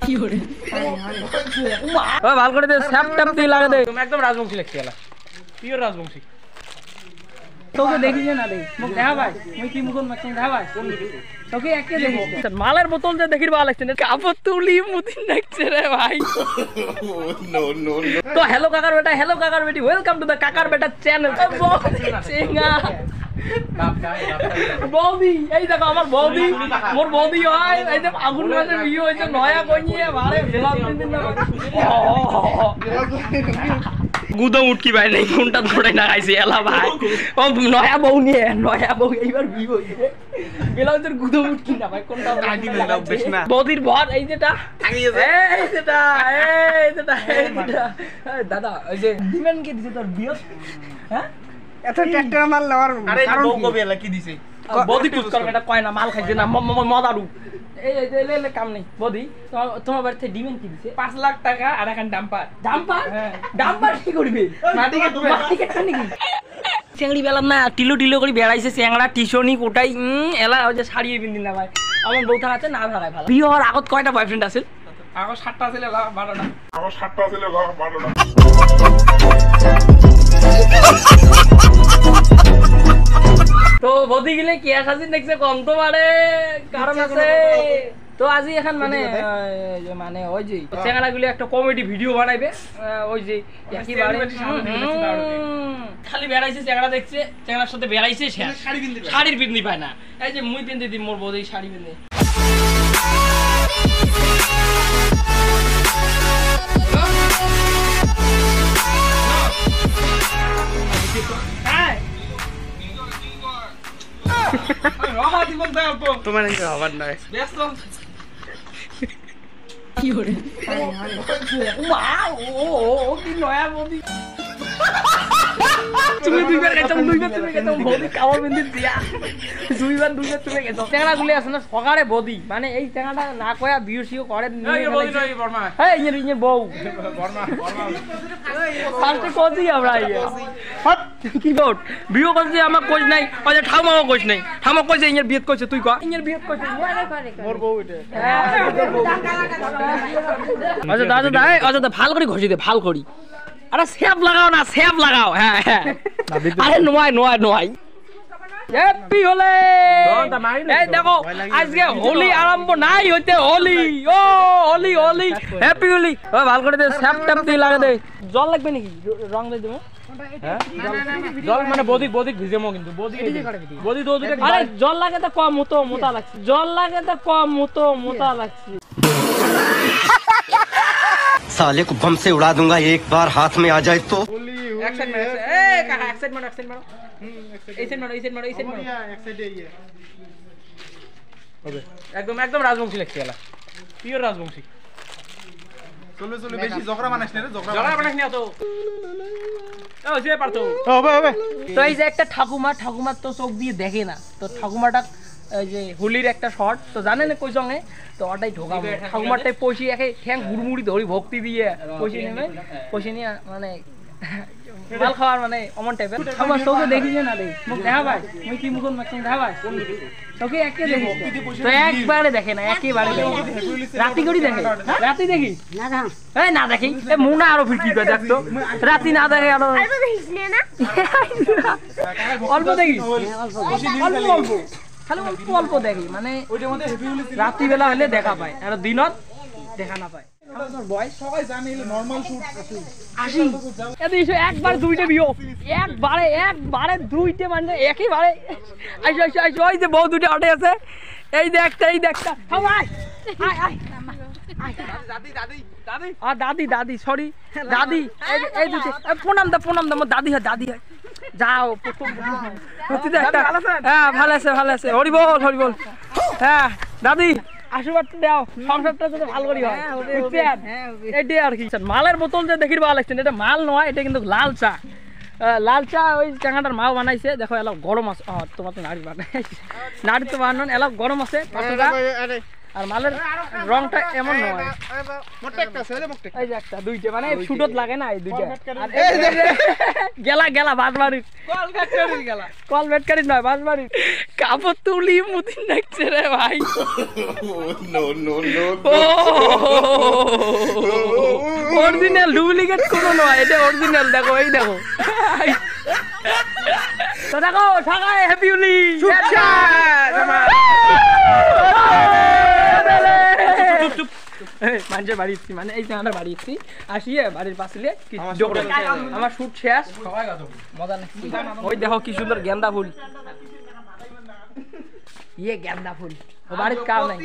কি করে ও ভাল করে দে স্যাপ ট্যাপ দিয়ে লাগা দে তুমি একদম রাজবংশী লাগছে এলা পিওর রাজবংশী তোকে দেখিস না দেই মুখ দেখা ভাই মই কি মুখন মাছ দেখা ভাই তোকে একে দেখিস মালের বোতল যে দেখির ভালো লাগছে না কাপড় তুলি মুদিন লাগছে রে ভাই নো নো তো হ্যালো কাকার বেটি ওয়েলকাম টু দা কাকার বেটা চ্যানেল চেঙ্গা বৌদি এই দেখো আমার বৌদি মোর বৌদি হয় এই যে আগুন মাসে বিয়ে হয়েছে নয়া কইয়ে মারে ভেলা দিন না গুদম উঠকি ভাই নাই কোনটা ধরে না খাইছে এলা ভাই ও নয়া বউ নিয়ে নয়া বউ এইবার বিয়ে হইছে বেলাউজের গুদম উঠকি না ভাই কোনটা আগে না বেশ না বৌদির ভর এই যেটা এই যেটা দাদা ওই যে দিবেন কি দিছে তোর বিয়ে হ্যাঁ এত ট্রাক্টর মাল লওয়ার কারণ বউ কবে এলা কি দিছে বৌদি টুস কর এটা কয় না মাল খাইছে না মদারু এই লে কাম নেই বৌদি তোমার বাড়িতে ডিমেন কি দিছে 5 লাখ টাকা আর এখন ডাম্পার কি করবে মাটি কেটে নাকি চেংড়ি বেলা না টিলো করে বেড়াইছে চেংড়া টিশনি কোটাই এলা ওই যে শাড়ি পিন্দিন না ভাই আমার বউ থাকাতে না ভাড়ায় ভালো বিয়ে হওয়ার আগত কয়টা বয়ফ্রেন্ড আছে আগত 7টা ছিল 12টা তো বৌদি গেলে কি আসাদিন দেখছে কম তো মারে কারণ আছে তো আজি এখন মানে ওই যে চেঙ্গাড়াগুলি একটা কমেডি ভিডিও বানাইবে ওই যে খালি বেড়াইছে চেঙ্গাড়া দেখছে চেঙ্গাড়ার সাথে বেড়াইছে শাড়ির পিন্দি পায় না এই যে মুই পিন্দি দিই মোর বৌদি শাড়ি পিন্দি তোমার হবার নয় কি করে কি নয়া বৌদি তুমি দুইবার গেছো বৌদি কাপড় পিন্দি দিয়া দুইবার তুমি গেছো চেঙ্গা গুলি আছে না সকালে বৌদি মানে এই চেঙ্গাটা না কয়া বিয়ে সিও করে বউ ফার্স্টে কোচি আমরা কি বট বিয়ে করছে আমার কোচ নাই ওই যে ঠাকুমাও কোচ নাই ঠাকুমা কইছে ইঞ্জের বিয়ে কইছে তুই কয় ইঞ্জের বিয়ে কইছে মোর বউ এটা আচ্ছা ভাল করে ঘষি দে ভাল করি আরে সেপ লাগাও না সেপ লাগাও হ্যাঁ আরে নোয়াই হ্যাপি হোলি এই দেখো আজকে হোলি আরম্ভ নাই হইতে হোলি ও হোলি হ্যাপি হোলি ও ভাল করে দে সেপ ট্যাপ দিয়ে লাগা দে জল লাগবে নাকি রং দিয়ে দেবো জল মানে বদিক ভিজেমো কিন্তু বদি দো দুটো আরে জল লাগে তো কম মোটা লাগছে साले को बम से उड़ा दूंगा एक बार हाथ में आ जाए तो একদম রাজবংশী লাগছে এলা পিওর রাজবংশী চলে বেশি ঝগড়া বানাইছ না রে ঝগড়া বানাইছ না তো ও যে পারতো হবে তো এই যে একটা ঠাকুমা তো চোখ দিয়ে দেখে না তো ঠাকুমাটা এই যে হোলির একটা শর্ট তো জানেন কই সঙ্গে তো ওটাই ঢোকাবো ঠাকুমারটাই পয়সি একে ঠ্যাং গুড়মুড়ি ধরি ভক্তি দিয়ে পয়সি নিয়ে মানে মাল খাওয়ার মানে অমন টাইপের আমার চোখে দেখিস না রে মুখ দেখা ভাই মুই কি মুখন মাছ দেখা ভাই তোকে একে দেখিস তো একবারে দেখে না একেবারে রাতি করি দেখে রাতি দেখিস না দেখি মুনা আরো ফিরকি করে দেখতো রাতি না দেখে আরো অল্প দেখিস অল্প খালি অল্প দেখি মানে রাত্রিবেলা হলে দেখা পায় আর দিনত দেখা না পায় একবার দুইটা বিয়ে একবারে দুইটা মানে একেবারে ওই যে বউ দুইটা অটে আছে এই যে একটা দাদি সরি দাদি এই দুটো প্রণাম দা মোর দাদি হয় যাও হ্যাঁ ভালো আছে হরি বল হ্যাঁ দাদি আশীর্বাদ দাও সংসারটা যাতে ভালো করি হয় এটাই আর কি মালের বোতল যে দেখির ভালো লাগছে এটা মাল নয় এটা কিন্তু লাল চা ওই চাঙাটার মাও বানাইছে দেখো এলাও গরম আছে তোমার তো নাড়ি বানাইছে নাড়ি তো বানান এলাও গরম আছে আর মালের রংটা এমন নয় এই যে একটা দুইটা মানে শুটত লাগে না এই দুইটা আর গেলা গেলা বাসবাড়ির কল বেটকারি নয় বাসবাড়ির কাপড় তুলি মুদিন দেখছে রে ভাই অরিজিনাল ডুপ্লিকেট কোনো নয় এটা অরিজিনাল দেখো এই দেখো তো দেখো ঢাকায় হ্যাপি হোলি মানুষের বাড়ি এসছি মানে এই আমরা বাড়ি এসছি আসিয়ে বাড়ির পাশে আমার শুট শেষ মজা নেই ওই দেখো কি সুন্দর গেন্দা ফুল ইয়ে গেন্দা ফুল বাড়ির কাজ নাই